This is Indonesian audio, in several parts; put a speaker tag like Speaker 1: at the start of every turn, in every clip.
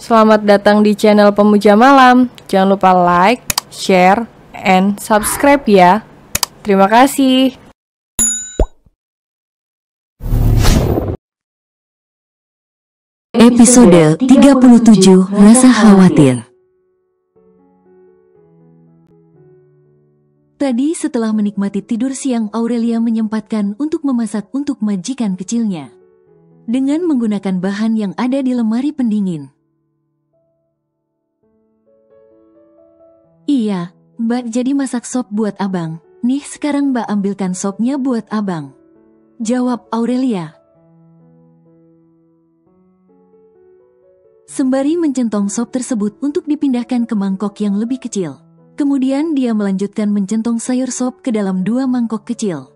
Speaker 1: Selamat datang di channel Pemuja Malam. Jangan lupa like, share, and subscribe ya. Terima kasih.
Speaker 2: Episode 37 Rasa Khawatir. Tadi setelah menikmati tidur siang, Aurelia menyempatkan untuk memasak untuk majikan kecilnya dengan menggunakan bahan yang ada di lemari pendingin. Iya, Mbak jadi masak sop buat abang. Nih sekarang Mbak ambilkan sopnya buat abang, jawab Aurelia. Sembari mencentong sop tersebut untuk dipindahkan ke mangkok yang lebih kecil. Kemudian dia melanjutkan mencentong sayur sop ke dalam 2 mangkok kecil.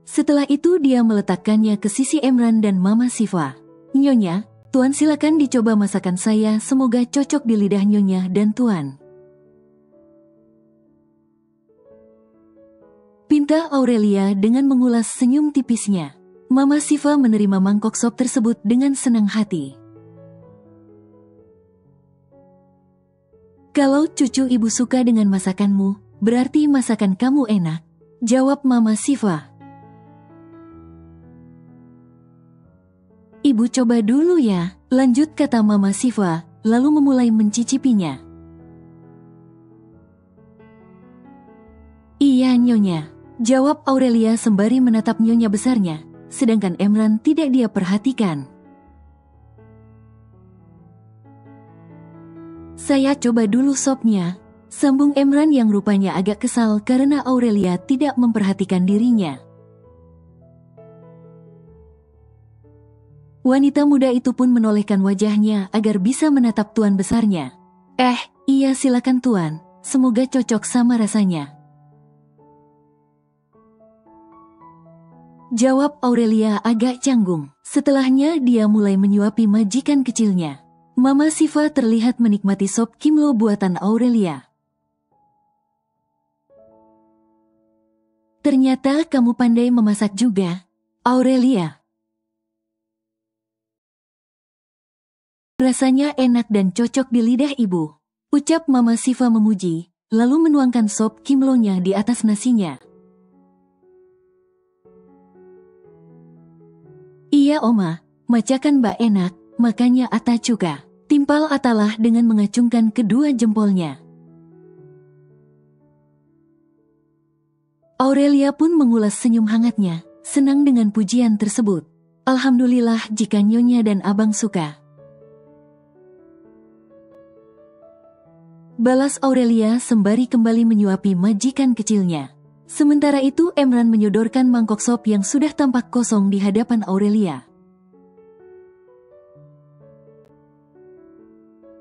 Speaker 2: Setelah itu dia meletakkannya ke sisi Emran dan Mama Siva. Nyonya, Tuan silakan dicoba masakan saya, semoga cocok di lidah Nyonya dan Tuan, pinta Aurelia dengan mengulas senyum tipisnya. Mama Siva menerima mangkok sop tersebut dengan senang hati. Kalau cucu ibu suka dengan masakanmu, berarti masakan kamu enak, jawab Mama Siva. Ibu coba dulu ya, lanjut kata Mama Siva, lalu memulai mencicipinya. Iya Nyonya, jawab Aurelia sembari menatap Nyonya besarnya, sedangkan Emran tidak dia perhatikan. Saya coba dulu sopnya, sambung Emran yang rupanya agak kesal karena Aurelia tidak memperhatikan dirinya. Wanita muda itu pun menolehkan wajahnya agar bisa menatap tuan besarnya. Iya silakan Tuan, semoga cocok sama rasanya, jawab Aurelia agak canggung. Setelahnya dia mulai menyuapi majikan kecilnya. Mama Siva terlihat menikmati sop kimlo buatan Aurelia. Ternyata kamu pandai memasak juga, Aurelia. Rasanya enak dan cocok di lidah ibu, ucap Mama Siva memuji, lalu menuangkan sop kimlonya di atas nasinya. Iya Oma, macakan Mbak enak, makanya Ata juga, timpal Atalah dengan mengacungkan kedua jempolnya. Aurelia pun mengulas senyum hangatnya, senang dengan pujian tersebut. Alhamdulillah jika Nyonya dan Abang suka, balas Aurelia sembari kembali menyuapi majikan kecilnya. Sementara itu Emran menyodorkan mangkok sop yang sudah tampak kosong di hadapan Aurelia.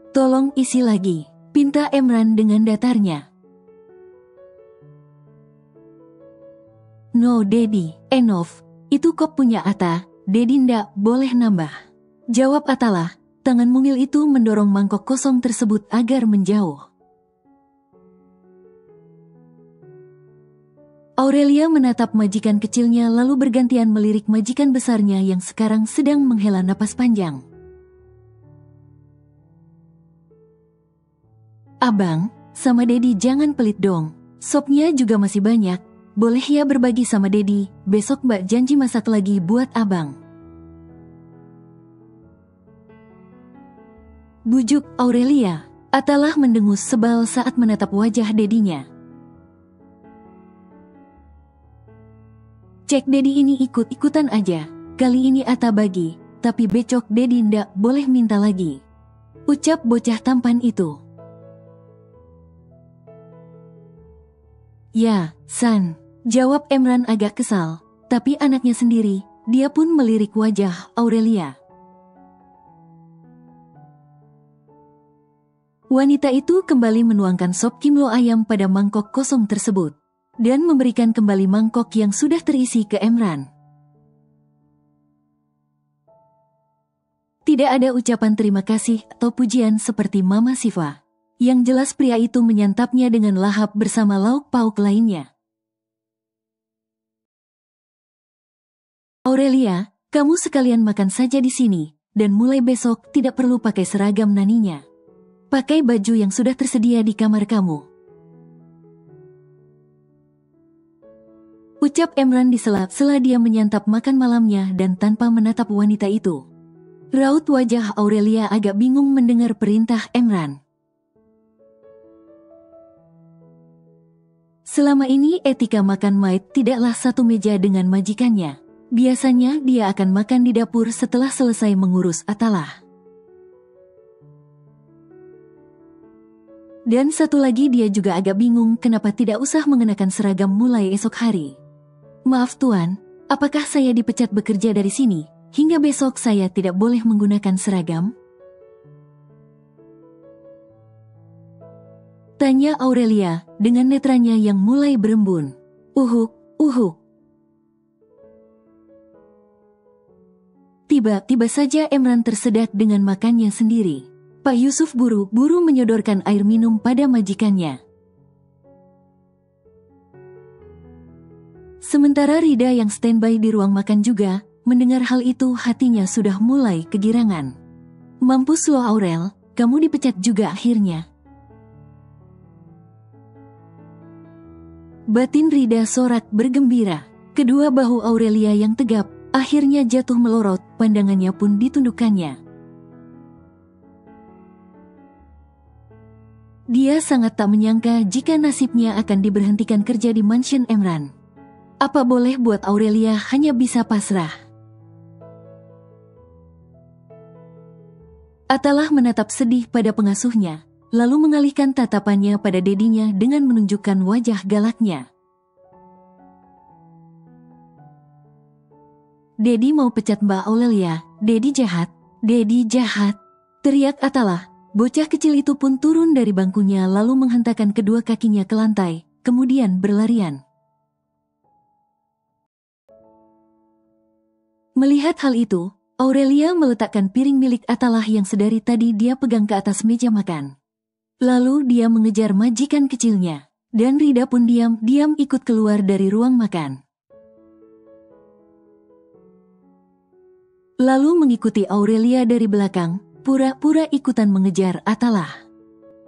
Speaker 2: Tolong isi lagi, pinta Emran dengan datarnya. No Dedi, enough, itu kop punya Ata, Dedi ndak boleh nambah, jawab Atalah. Tangan mungil itu mendorong mangkok kosong tersebut agar menjauh. Aurelia menatap majikan kecilnya lalu bergantian melirik majikan besarnya yang sekarang sedang menghela napas panjang. Abang, sama Dedi jangan pelit dong, sopnya juga masih banyak, boleh ya berbagi sama Dedi, besok Mbak janji masak lagi buat abang, bujuk Aurelia. Atalah mendengus sebal saat menatap wajah Dedinya. Cek Dedi ini ikut-ikutan aja, kali ini Ata bagi, tapi becok Dedi ndak boleh minta lagi, ucap bocah tampan itu. Ya, San, jawab Emran agak kesal, tapi anaknya sendiri, dia pun melirik wajah Aurelia. Wanita itu kembali menuangkan sop kimlo ayam pada mangkok kosong tersebut, dan memberikan kembali mangkok yang sudah terisi ke Emran. Tidak ada ucapan terima kasih atau pujian seperti Mama Siva. Yang jelas pria itu menyantapnya dengan lahap bersama lauk pauk lainnya. Aurelia, Kamu sekalian makan saja di sini, dan mulai besok tidak perlu pakai seragam naninya. Pakai baju yang sudah tersedia di kamar kamu. Ucap Emran di sela-sela dia menyantap makan malamnya dan tanpa menatap wanita itu. Raut wajah Aurelia agak bingung mendengar perintah Emran. Selama ini etika makan Maid tidaklah satu meja dengan majikannya. Biasanya dia akan makan di dapur setelah selesai mengurus Atalah. Dan satu lagi dia juga agak bingung kenapa tidak usah mengenakan seragam mulai esok hari. Maaf Tuan, apakah saya dipecat bekerja dari sini, hingga besok saya tidak boleh menggunakan seragam? Tanya Aurelia dengan netranya yang mulai berembun. Uhuk, uhuk. Tiba-tiba saja Emran tersedak dengan makannya sendiri. Pak Yusuf buru-buru menyodorkan air minum pada majikannya. Sementara Rida yang standby di ruang makan juga, mendengar hal itu hatinya sudah mulai kegirangan. Mampus lo Aurel, kamu dipecat juga akhirnya. Batin Rida sorak bergembira. Kedua bahu Aurelia yang tegap akhirnya jatuh melorot, pandangannya pun ditundukkannya. Dia sangat tak menyangka jika nasibnya akan diberhentikan kerja di mansion Emran. Apa boleh buat Aurelia hanya bisa pasrah. Atalah menatap sedih pada pengasuhnya, lalu mengalihkan tatapannya pada dedinya dengan menunjukkan wajah galaknya. Dedi mau pecat Mbak Aurelia, Dedi jahat, Dedi jahat. Teriak Atalah, bocah kecil itu pun turun dari bangkunya lalu menghentakkan kedua kakinya ke lantai, kemudian berlarian. Melihat hal itu, Aurelia meletakkan piring milik Atalah yang sedari tadi dia pegang ke atas meja makan. Lalu dia mengejar majikan kecilnya, dan Rida pun diam-diam ikut keluar dari ruang makan. Lalu mengikuti Aurelia dari belakang, pura-pura ikutan mengejar Atalah.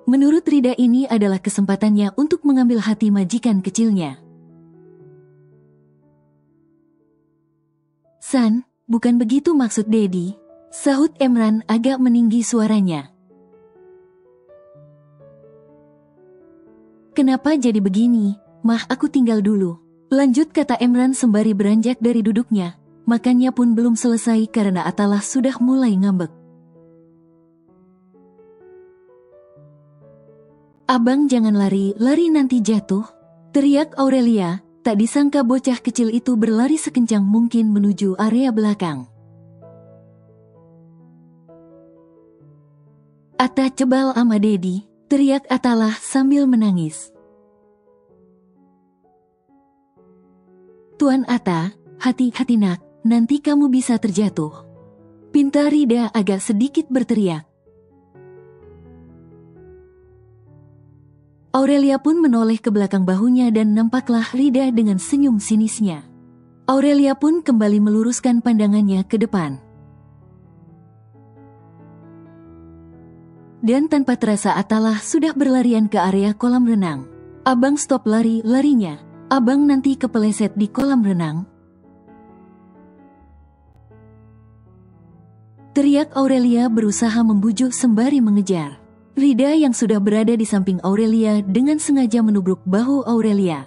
Speaker 2: Menurut Rida ini adalah kesempatannya untuk mengambil hati majikan kecilnya. San, bukan begitu maksud Dedi, sahut Emran agak meninggi suaranya. Kenapa jadi begini? Mah, aku tinggal dulu. Lanjut kata Emran sembari beranjak dari duduknya. Makannya pun belum selesai karena Atalah sudah mulai ngambek. Abang jangan lari, lari nanti jatuh. Teriak Aurelia, tak disangka bocah kecil itu berlari sekencang mungkin menuju area belakang. Ata cebal ama Dedi, teriak Atalah sambil menangis. Tuan Ata, hati-hati nak, nanti kamu bisa terjatuh. Pinta Rida agak sedikit berteriak. Aurelia pun menoleh ke belakang bahunya dan nampaklah Rida dengan senyum sinisnya. Aurelia pun kembali meluruskan pandangannya ke depan. Dan tanpa terasa Atalah sudah berlarian ke area kolam renang. Abang stop lari-larinya. Abang nanti kepeleset di kolam renang. Teriak Aurelia berusaha membujuk sembari mengejar. Rida yang sudah berada di samping Aurelia dengan sengaja menubruk bahu Aurelia.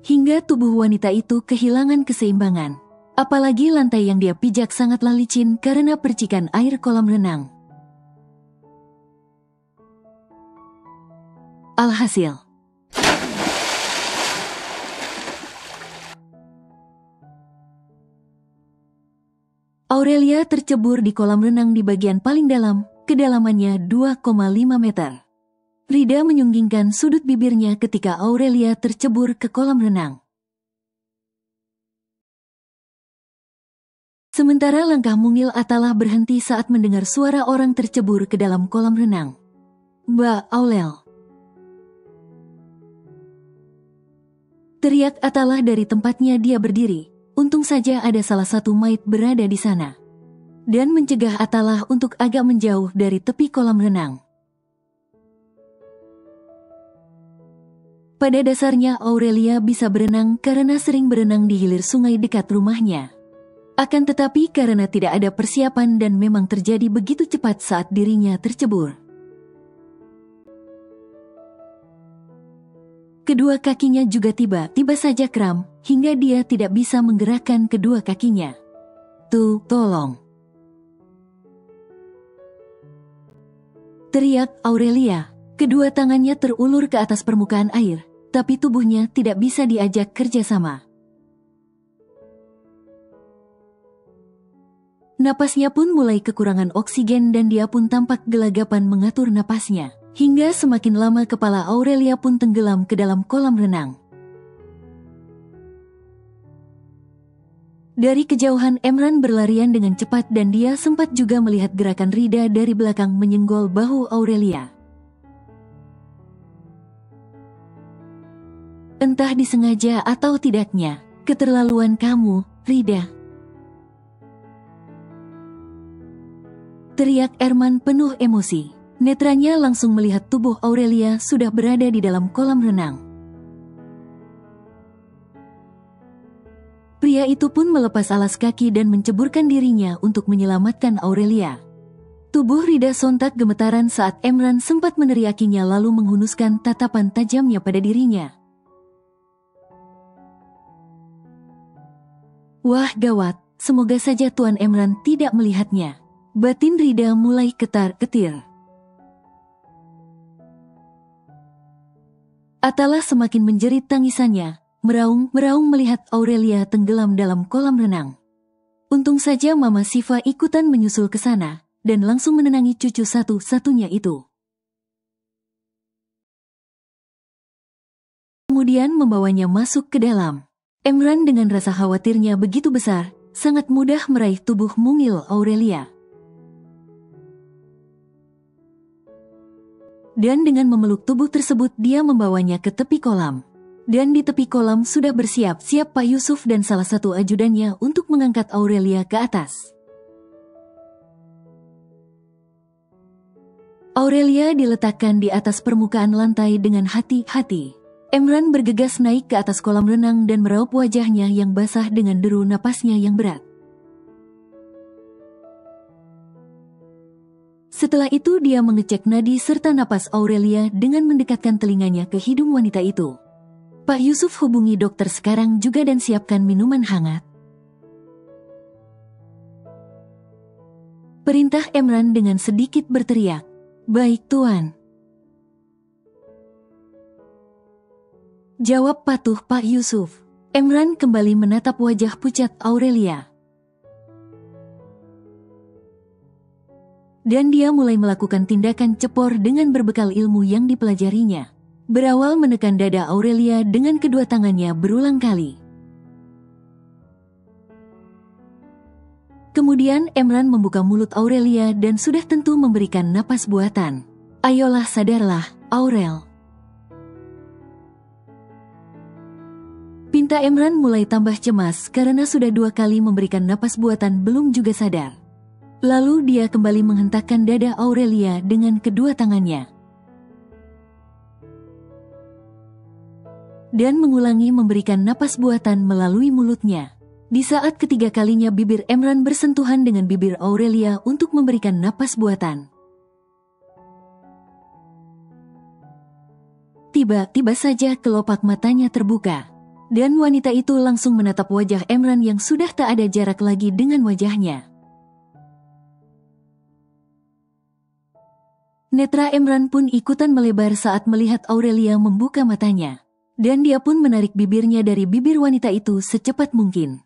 Speaker 2: Hingga tubuh wanita itu kehilangan keseimbangan. Apalagi lantai yang dia pijak sangatlah licin karena percikan air kolam renang. Alhasil, Aurelia tercebur di kolam renang di bagian paling dalam, kedalamannya 2,5 meter. Rida menyunggingkan sudut bibirnya ketika Aurelia tercebur ke kolam renang. Sementara langkah mungil Atalah berhenti saat mendengar suara orang tercebur ke dalam kolam renang. Mbak Aurel. Teriak Atalah dari tempatnya dia berdiri. Untung saja ada salah satu mayat berada di sana. Dan mencegah Atalah untuk agak menjauh dari tepi kolam renang. Pada dasarnya Aurelia bisa berenang karena sering berenang di hilir sungai dekat rumahnya. Akan tetapi karena tidak ada persiapan dan memang terjadi begitu cepat saat dirinya tercebur. Kedua kakinya juga tiba-tiba saja kram, hingga dia tidak bisa menggerakkan kedua kakinya. Tolong!" teriak Aurelia. Kedua tangannya terulur ke atas permukaan air, tapi tubuhnya tidak bisa diajak kerjasama. Napasnya pun mulai kekurangan oksigen dan dia pun tampak gelagapan mengatur napasnya. Hingga semakin lama kepala Aurelia pun tenggelam ke dalam kolam renang. Dari kejauhan Emran berlarian dengan cepat dan dia sempat juga melihat gerakan Rida dari belakang menyenggol bahu Aurelia. Entah disengaja atau tidaknya, keterlaluan kamu, Rida. Teriak Erman penuh emosi. Netranya langsung melihat tubuh Aurelia sudah berada di dalam kolam renang. Pria itu pun melepas alas kaki dan menceburkan dirinya untuk menyelamatkan Aurelia. Tubuh Rida sontak gemetaran saat Emran sempat meneriakinya lalu menghunuskan tatapan tajamnya pada dirinya. Wah gawat, semoga saja Tuan Emran tidak melihatnya. Batin Rida mulai ketar-ketir. Atalah semakin menjerit tangisannya, meraung-meraung melihat Aurelia tenggelam dalam kolam renang. Untung saja Mama Siva ikutan menyusul ke sana, dan langsung menenangi cucu satu-satunya itu. Kemudian membawanya masuk ke dalam. Emran dengan rasa khawatirnya begitu besar, sangat mudah meraih tubuh mungil Aurelia. Dan dengan memeluk tubuh tersebut dia membawanya ke tepi kolam. Dan di tepi kolam sudah bersiap-siap Pak Yusuf dan salah satu ajudannya untuk mengangkat Aurelia ke atas. Aurelia diletakkan di atas permukaan lantai dengan hati-hati. Emran bergegas naik ke atas kolam renang dan meraup wajahnya yang basah dengan deru napasnya yang berat. Setelah itu dia mengecek nadi serta napas Aurelia dengan mendekatkan telinganya ke hidung wanita itu. Pak Yusuf hubungi dokter sekarang juga dan siapkan minuman hangat. Perintah Emran dengan sedikit berteriak. Baik Tuan. Jawab patuh Pak Yusuf. Emran kembali menatap wajah pucat Aurelia. Dan dia mulai melakukan tindakan cepor dengan berbekal ilmu yang dipelajarinya. Berawal menekan dada Aurelia dengan kedua tangannya berulang kali. Kemudian Emran membuka mulut Aurelia dan sudah tentu memberikan napas buatan. Ayolah sadarlah, Aurel. Pinta Emran mulai tambah cemas karena sudah 2 kali memberikan napas buatan belum juga sadar. Lalu dia kembali menghentakkan dada Aurelia dengan kedua tangannya. Dan mengulangi memberikan napas buatan melalui mulutnya. Di saat ketiga kalinya bibir Emran bersentuhan dengan bibir Aurelia untuk memberikan napas buatan. Tiba-tiba saja kelopak matanya terbuka. Dan wanita itu langsung menatap wajah Emran yang sudah tak ada jarak lagi dengan wajahnya. Netra Emran pun ikutan melebar saat melihat Aurelia membuka matanya. Dan dia pun menarik bibirnya dari bibir wanita itu secepat mungkin.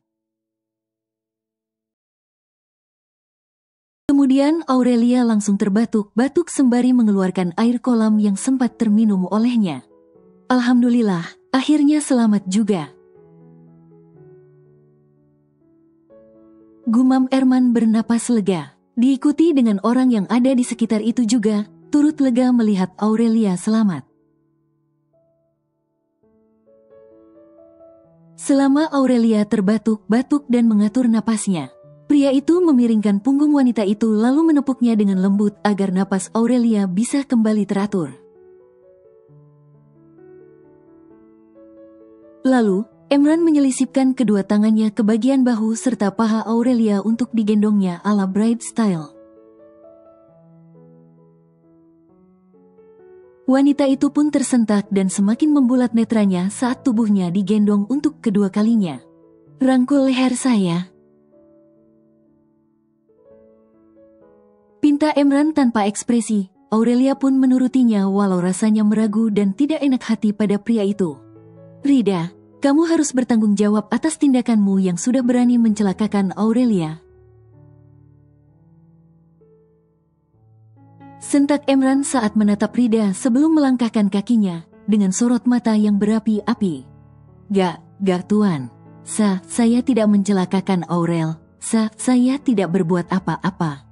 Speaker 2: Kemudian Aurelia langsung terbatuk-batuk sembari mengeluarkan air kolam yang sempat terminum olehnya. Alhamdulillah, akhirnya selamat juga. Gumam Erman bernapas lega. Diikuti dengan orang yang ada di sekitar itu juga, turut lega melihat Aurelia selamat. Selama Aurelia terbatuk-batuk dan mengatur napasnya, pria itu memiringkan punggung wanita itu lalu menepuknya dengan lembut agar napas Aurelia bisa kembali teratur. Lalu, Emran menyelisipkan kedua tangannya ke bagian bahu serta paha Aurelia untuk digendongnya ala bride style. Wanita itu pun tersentak dan semakin membulat netranya saat tubuhnya digendong untuk kedua kalinya. "Rangkul leher saya," pinta Emran tanpa ekspresi. Aurelia pun menurutinya walau rasanya meragu dan tidak enak hati pada pria itu. "Rida, kamu harus bertanggung jawab atas tindakanmu yang sudah berani mencelakakan Aurelia," sentak Emran saat menatap Rida sebelum melangkahkan kakinya dengan sorot mata yang berapi-api. Gak tuan. Saya tidak mencelakakan Aurel. Saya tidak berbuat apa-apa,"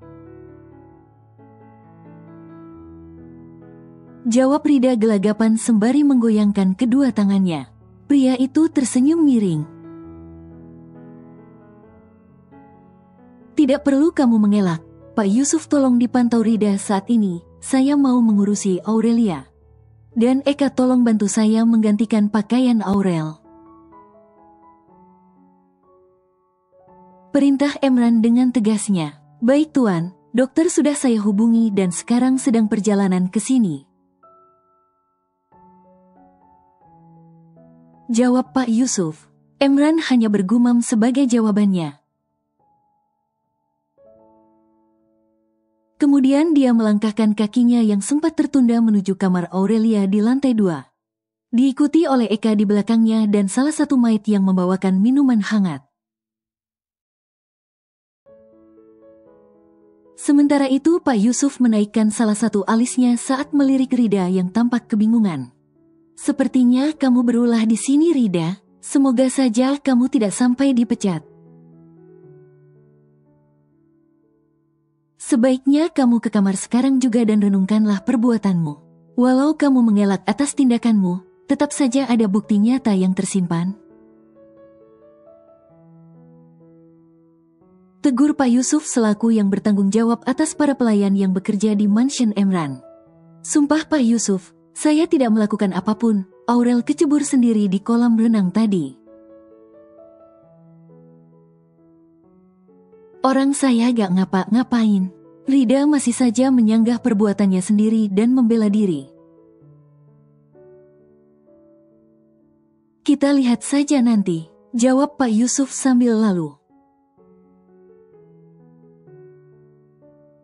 Speaker 2: jawab Rida gelagapan sembari menggoyangkan kedua tangannya. Pria itu tersenyum miring. "Tidak perlu kamu mengelak. Pak Yusuf, tolong dipantau Rida saat ini. Saya mau mengurusi Aurelia. Dan Eka, tolong bantu saya menggantikan pakaian Aurel," perintah Emran dengan tegasnya. "Baik tuan, dokter sudah saya hubungi dan sekarang sedang perjalanan ke sini," jawab Pak Yusuf. Emran hanya bergumam sebagai jawabannya. Kemudian dia melangkahkan kakinya yang sempat tertunda menuju kamar Aurelia di lantai 2. Diikuti oleh Eka di belakangnya dan salah satu maid yang membawakan minuman hangat. Sementara itu Pak Yusuf menaikkan salah satu alisnya saat melirik Rida yang tampak kebingungan. "Sepertinya kamu berulah di sini, Rida. Semoga saja kamu tidak sampai dipecat. Sebaiknya kamu ke kamar sekarang juga dan renungkanlah perbuatanmu. Walau kamu mengelak atas tindakanmu, tetap saja ada bukti nyata yang tersimpan," tegur Pak Yusuf selaku yang bertanggung jawab atas para pelayan yang bekerja di mansion Emran. "Sumpah Pak Yusuf, saya tidak melakukan apapun. Aurel kecebur sendiri di kolam renang tadi. Orang saya gak ngapa-ngapain." Rida masih saja menyanggah perbuatannya sendiri dan membela diri. "Kita lihat saja nanti," jawab Pak Yusuf sambil lalu.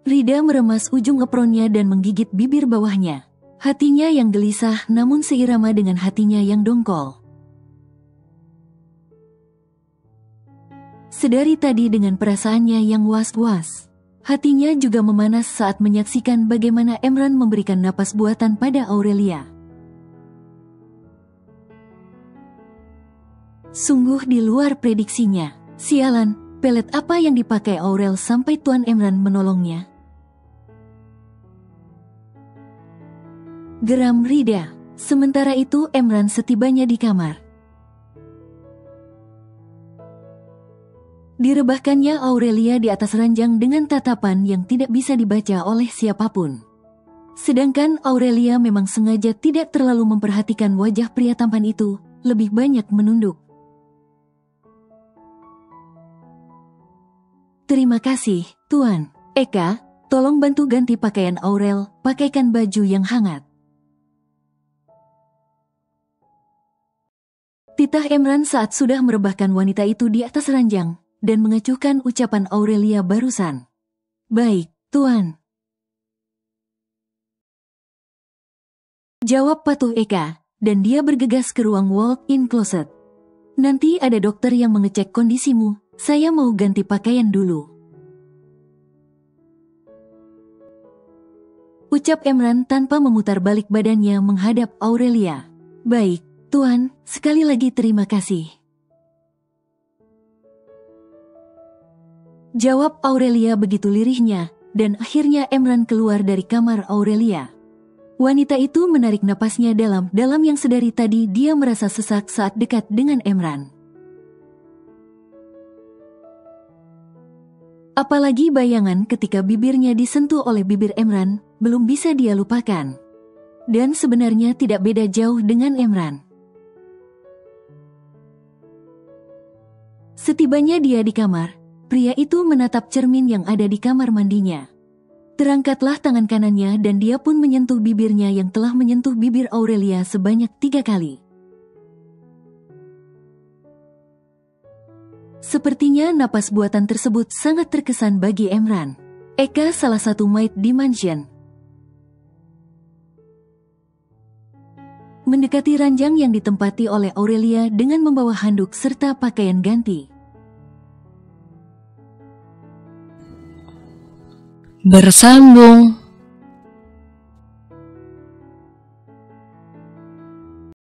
Speaker 2: Rida meremas ujung apronnya dan menggigit bibir bawahnya. Hatinya yang gelisah namun seirama dengan hatinya yang dongkol. Sedari tadi dengan perasaannya yang was-was, hatinya juga memanas saat menyaksikan bagaimana Emran memberikan napas buatan pada Aurelia. Sungguh di luar prediksinya. Sialan, pelet apa yang dipakai Aurel sampai Tuan Emran menolongnya? Geram Rida. Sementara itu Emran setibanya di kamar, direbahkannya Aurelia di atas ranjang dengan tatapan yang tidak bisa dibaca oleh siapapun. Sedangkan Aurelia memang sengaja tidak terlalu memperhatikan wajah pria tampan itu, lebih banyak menunduk. "Terima kasih, Tuan. Eka, tolong bantu ganti pakaian Aurel, pakaikan baju yang hangat." Titah Emran saat sudah merebahkan wanita itu di atas ranjang dan mengacuhkan ucapan Aurelia barusan. "Baik, Tuan," jawab patuh Eka, dan dia bergegas ke ruang walk-in closet. "Nanti ada dokter yang mengecek kondisimu, saya mau ganti pakaian dulu," ucap Emran tanpa memutar balik badannya menghadap Aurelia. "Baik, Tuan, sekali lagi terima kasih," jawab Aurelia begitu lirihnya, dan akhirnya Emran keluar dari kamar Aurelia. Wanita itu menarik napasnya dalam-dalam yang sedari tadi dia merasa sesak saat dekat dengan Emran. Apalagi bayangan ketika bibirnya disentuh oleh bibir Emran, belum bisa dia lupakan. Dan sebenarnya tidak beda jauh dengan Emran. Setibanya dia di kamar, pria itu menatap cermin yang ada di kamar mandinya. Terangkatlah tangan kanannya dan dia pun menyentuh bibirnya yang telah menyentuh bibir Aurelia sebanyak 3 kali. Sepertinya napas buatan tersebut sangat terkesan bagi Emran. Eka salah satu maid di mansion. Mendekati ranjang yang ditempati oleh Aurelia dengan membawa handuk serta pakaian ganti.
Speaker 1: Bersambung.